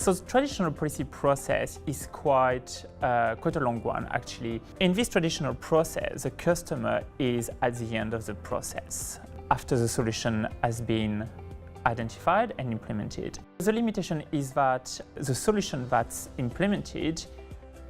So the traditional policy process is quite a long one, actually. In this traditional process, the customer is at the end of the process, after the solution has been identified and implemented. The limitation is that the solution that's implemented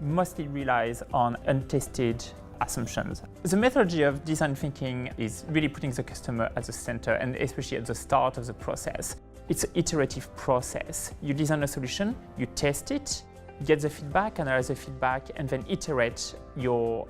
mostly relies on untested assumptions. The methodology of design thinking is really putting the customer at the center, and especially at the start of the process. It's an iterative process. You design a solution, you test it, get the feedback, analyze the feedback, and then iterate your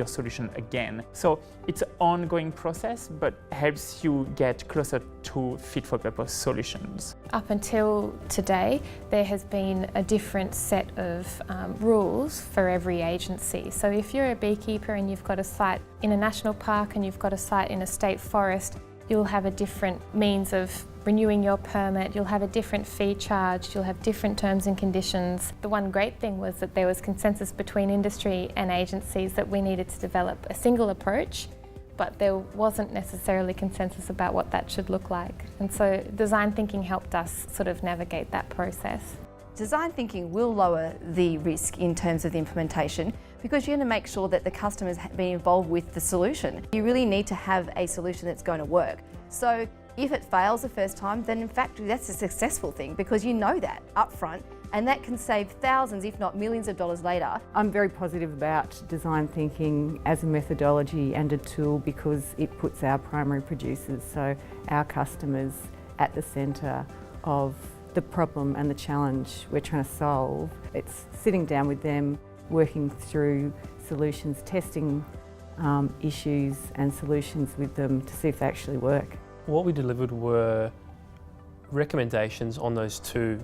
solution again. So it's an ongoing process, but helps you get closer to fit-for-purpose solutions. Up until today, there has been a different set of rules for every agency. So if you're a beekeeper and you've got a site in a national park and you've got a site in a state forest, you'll have a different means of renewing your permit, you'll have a different fee charge, you'll have different terms and conditions. The one great thing was that there was consensus between industry and agencies that we needed to develop a single approach, but there wasn't necessarily consensus about what that should look like. And so design thinking helped us sort of navigate that process. Design thinking will lower the risk in terms of the implementation because you're going to make sure that the customer's being involved with the solution. You really need to have a solution that's going to work. So if it fails the first time, then in fact that's a successful thing because you know that up front, and that can save thousands, if not millions of dollars later. I'm very positive about design thinking as a methodology and a tool because it puts our primary producers, so our customers, at the centre of the problem and the challenge we're trying to solve. It's sitting down with them, working through solutions, testing issues and solutions with them to see if they actually work. What we delivered were recommendations on those two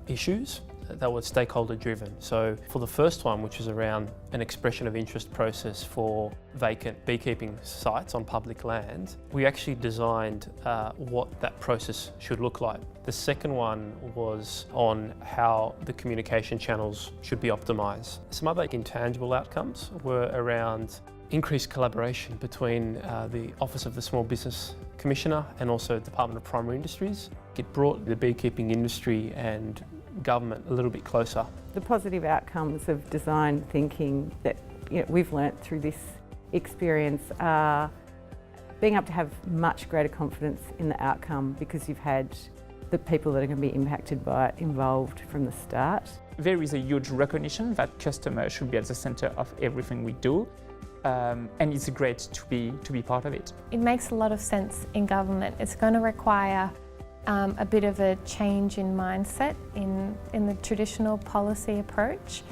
issues that were stakeholder driven. So for the first one, which was around an expression of interest process for vacant beekeeping sites on public land, we actually designed what that process should look like. The second one was on how the communication channels should be optimised. Some other intangible outcomes were around increased collaboration between the Office of the Small Business Commissioner and also the Department of Primary Industries. It brought the beekeeping industry and government a little bit closer. The positive outcomes of design thinking that we've learnt through this experience are being able to have much greater confidence in the outcome because you've had the people that are going to be impacted by it involved from the start. There is a huge recognition that customers should be at the centre of everything we do. And it's great to be part of it. It makes a lot of sense in government. It's going to require a bit of a change in mindset in the traditional policy approach,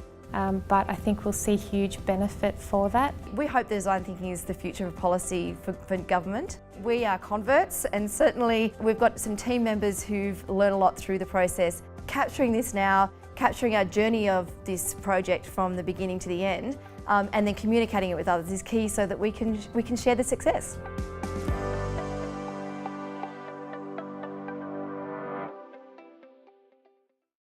but I think we'll see huge benefit for that. We hope that design thinking is the future of policy for government. We are converts, and certainly we've got some team members who've learned a lot through the process. Capturing this now, capturing our journey of this project from the beginning to the end, and then communicating it with others is key so that we can share the success.